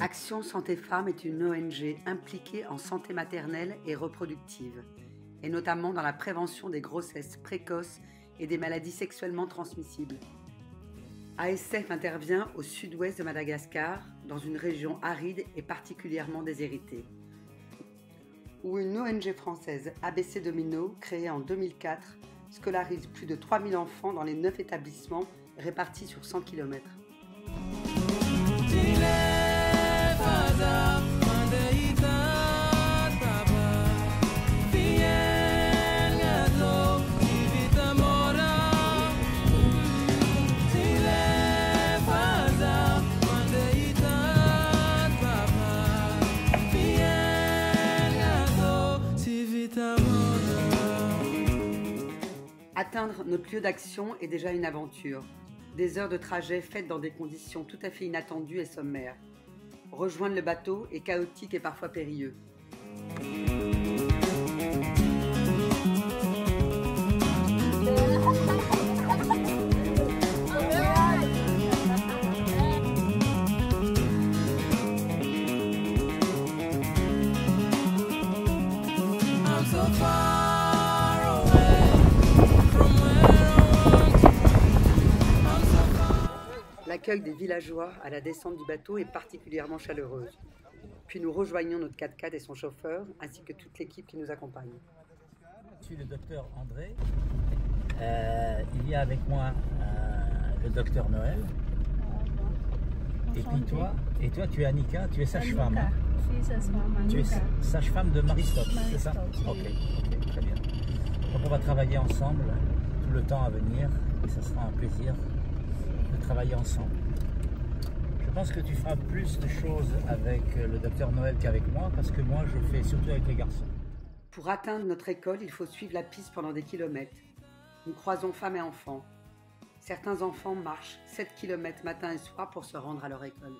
Action Santé Femmes est une ONG impliquée en santé maternelle et reproductive, et notamment dans la prévention des grossesses précoces et des maladies sexuellement transmissibles. ASF intervient au sud-ouest de Madagascar, dans une région aride et particulièrement déshéritée, où une ONG française, ABC Domino, créée en 2004, scolarise plus de 3000 enfants dans les 9 établissements répartis sur 100 km. Atteindre notre lieu d'action est déjà une aventure. Des heures de trajet faites dans des conditions tout à fait inattendues et sommaires. Rejoindre le bateau est chaotique et parfois périlleux. L'accueil des villageois à la descente du bateau est particulièrement chaleureuse. Puis nous rejoignons notre 4x4 et son chauffeur, ainsi que toute l'équipe qui nous accompagne. Je suis le docteur André. Il y a avec moi le docteur Noël. Et toi, tu es Annika, tu es sage-femme. Hein? Tu es sage-femme de Maristophe, c'est ça? Ok, très bien. Donc on va travailler ensemble tout le temps à venir et ça sera un plaisir de travailler ensemble. Je pense que tu feras plus de choses avec le docteur Noël qu'avec moi, parce que moi je fais surtout avec les garçons. Pour atteindre notre école, il faut suivre la piste pendant des kilomètres. Nous croisons femmes et enfants. Certains enfants marchent 7 km matin et soir pour se rendre à leur école.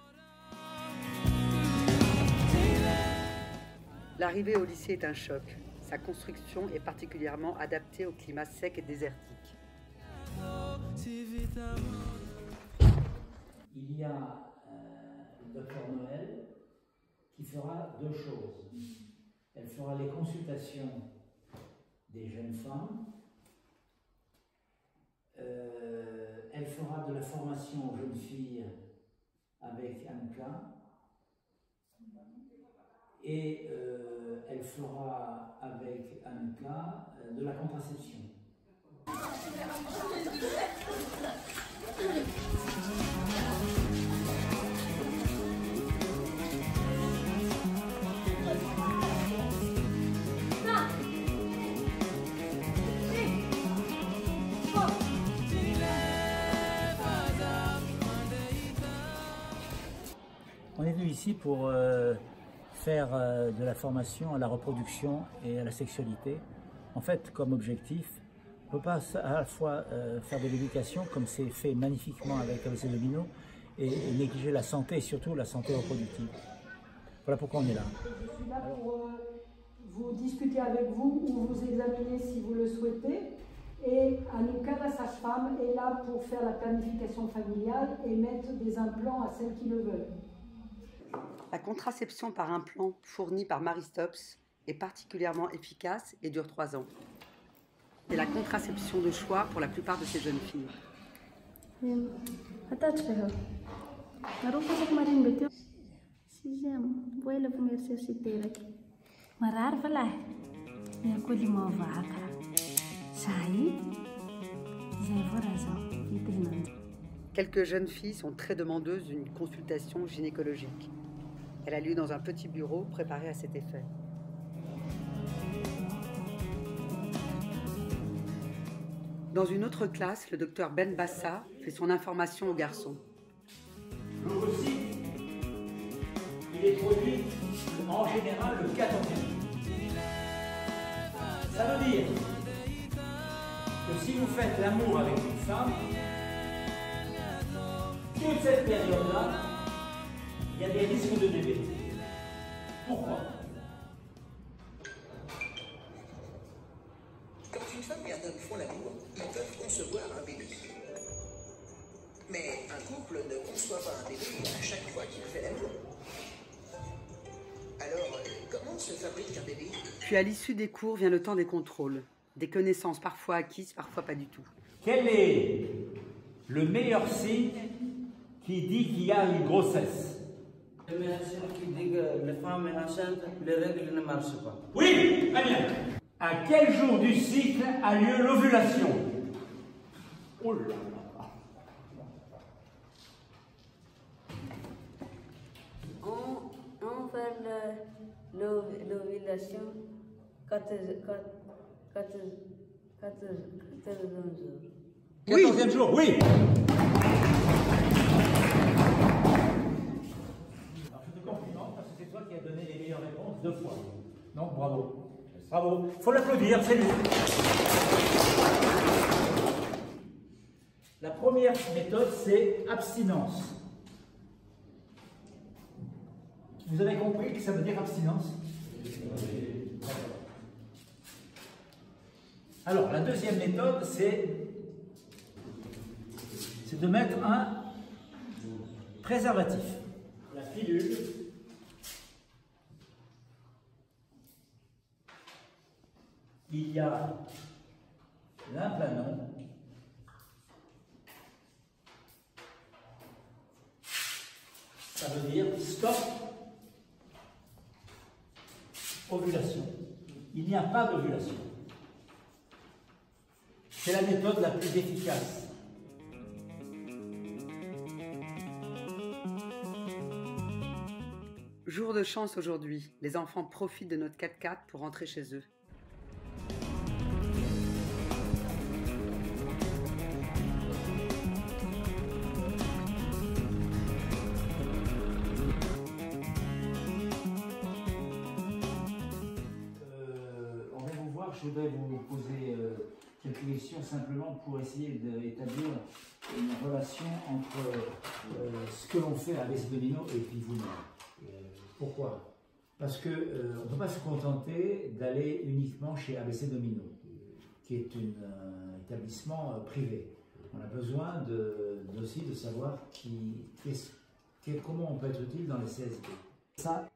L'arrivée au lycée est un choc. Sa construction est particulièrement adaptée au climat sec et désertique. Il y a le docteur Noël qui fera deux choses. Elle fera les consultations des jeunes femmes. Elle fera de la formation aux jeunes filles avec Annika. Et elle fera avec Annika de la contraception. On est venu ici pour faire de la formation à la reproduction et à la sexualité. En fait, comme objectif, on ne peut pas à la fois faire de l'éducation, comme c'est fait magnifiquement avec ABC Domino, et négliger la santé, et surtout la santé reproductive. Voilà pourquoi on est là. Je suis là pour vous discuter avec vous ou vous examiner si vous le souhaitez. Et Annika, la sage-femme, est là pour faire la planification familiale et mettre des implants à celles qui le veulent. La contraception par implant fournie par Maristops est particulièrement efficace et dure 3 ans. C'est la contraception de choix pour la plupart de ces jeunes filles. Quelques jeunes filles sont très demandeuses d'une consultation gynécologique. Elle a lieu dans un petit bureau préparé à cet effet. Dans une autre classe, le docteur Ben Bassa fait son information aux garçons. L'ovocyte, il est produit en général le 14e. Ça veut dire que si vous faites l'amour avec une femme, toute cette période-là, il y a des risques de bébé. Pourquoi? Quand une femme et un homme font l'amour, ils peuvent concevoir un bébé. Mais un couple couple ne conçoit pas un bébé à chaque fois qu'il fait l'amour. Alors, comment se fabrique un bébé? Puis à l'issue des cours vient le temps des contrôles. Des connaissances parfois acquises, parfois pas du tout. Quel est le meilleur signe qui dit qu'il y a une grossesse? Le meilleur signe qui dit que la femme est enceinte, les règles ne marchent pas. Oui, très bien. À quel jour du cycle a lieu l'ovulation? Oh là là. On fait l'ovulation 14 jours. 14e jour, oui. Alors je te complimente parce que c'est toi qui as donné les meilleures réponses 2 fois. Donc bravo. Bravo. Il faut l'applaudir, c'est lui. La première méthode, c'est abstinence. Vous avez compris que ça veut dire abstinence? Alors, la deuxième méthode, c'est de mettre un préservatif. La pilule. Il y a l'implanon. Ça veut dire stop ovulation. Il n'y a pas d'ovulation. C'est la méthode la plus efficace. Jour de chance aujourd'hui. Les enfants profitent de notre 4x4 pour rentrer chez eux. Je voudrais vous poser quelques questions simplement pour essayer d'établir une relation entre ce que l'on fait à ABC Domino et puis vous-même. Pourquoi? Parce qu'on ne peut pas se contenter d'aller uniquement chez ABC Domino, qui est un établissement privé. On a besoin aussi de savoir comment on peut être utile dans les CSB.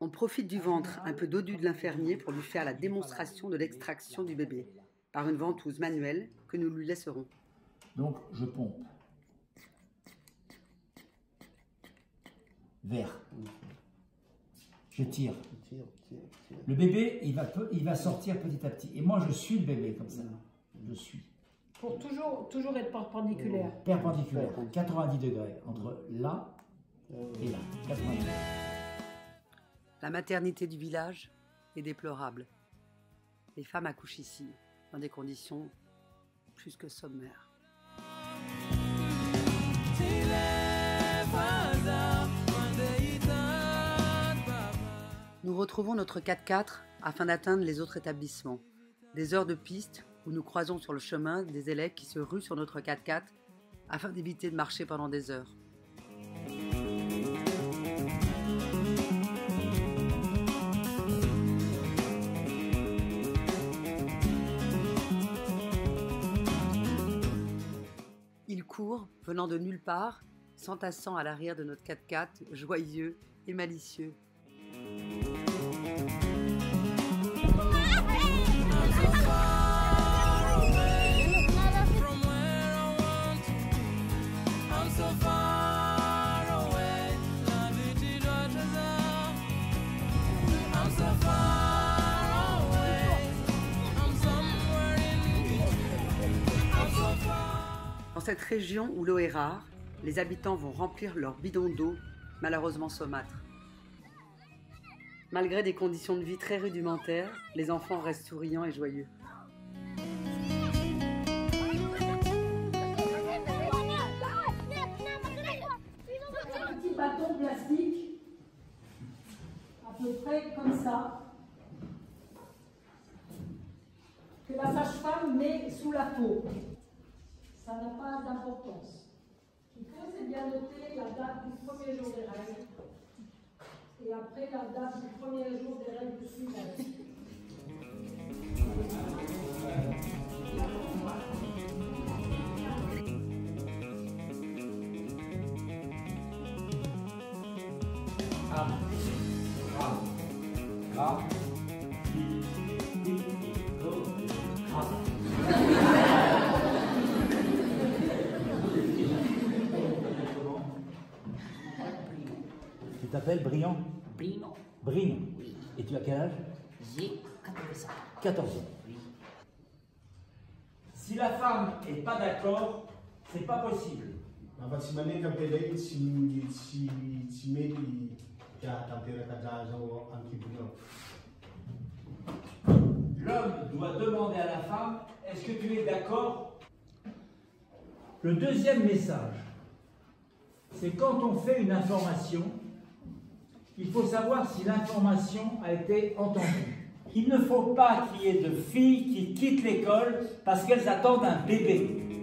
On profite du ventre, un peu dodu de l'infirmier pour lui faire la démonstration de l'extraction du bébé, par une ventouse manuelle que nous lui laisserons. Donc, je pompe. Vers. Je tire. Le bébé, il va sortir petit à petit. Et moi, je suis le bébé comme ça. Je suis. Pour toujours être perpendiculaire. Perpendiculaire, 90 degrés, entre là et là. 90 degrés. La maternité du village est déplorable. Les femmes accouchent ici, dans des conditions plus que sommaires. Nous retrouvons notre 4x4 afin d'atteindre les autres établissements. Des heures de piste où nous croisons sur le chemin des élèves qui se ruent sur notre 4x4 afin d'éviter de marcher pendant des heures. Ils courent, venant de nulle part, s'entassant à l'arrière de notre 4x4, joyeux et malicieux. Dans cette région où l'eau est rare, les habitants vont remplir leurs bidons d'eau, malheureusement saumâtres. Malgré des conditions de vie très rudimentaires, les enfants restent souriants et joyeux. Un petit bâton plastique, à peu près comme ça, que la sage-femme met sous la peau. Ça n'a pas d'importance. Ce qu'il faut, c'est bien noter la date du premier jour des règles et après la date du premier jour des règles suivantes. t'appelles Brian? Brino. Brino. Oui. Et tu as quel âge? J'ai 14 ans. 14 ans. Oui. Si la femme n'est pas d'accord, c'est pas possible. L'homme doit demander à la femme, est-ce que tu es d'accord? Le deuxième message, c'est quand on fait une information, il faut savoir si l'information a été entendue. Il ne faut pas qu'il y ait de filles qui quittent l'école parce qu'elles attendent un bébé.